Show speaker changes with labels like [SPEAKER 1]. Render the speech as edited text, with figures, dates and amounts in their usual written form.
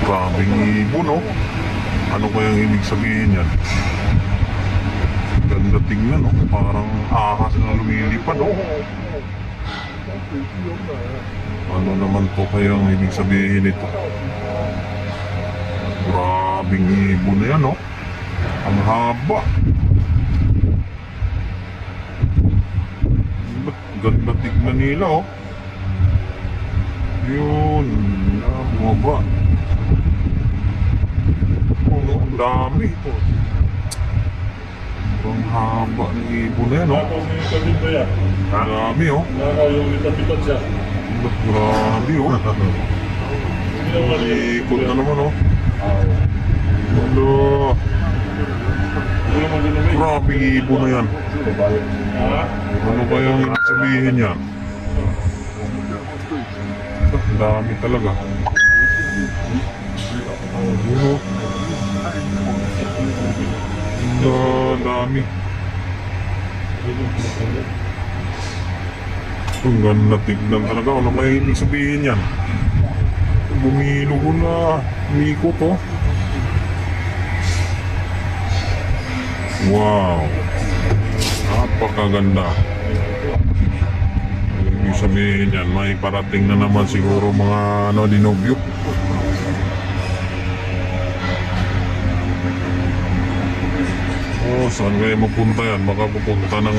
[SPEAKER 1] Grabing ibon, oh. Ano kayang ibig sabihin yan? Ganda tingnan, oh. Parang ahas na lumilipad, oh. Ano naman po kayang ibig sabihin ito? Grabing ibon na yan, oh. Ang haba. Ganda tignan nila, oh. Yun. Bumaba. Oh, ang dami. Ang haba ng ibon na yan, oh. Ang dami, oh. Grabe, oh. Ikot na naman, oh. Ano? Grabe ibon na yan. Ano ba yung ibig sabihin yan? Ang dami talaga. Ang dami. Ang ganda tignan talaga. Ano ba yung ibig sabihin yan? Bumilo ko na. Umikot, oh. Wow. Napakaganda. Ibig sabihin yan, may parating na naman siguro mga dinobyo. Oh, saan kayo magpunta yan? Baka pupunta ng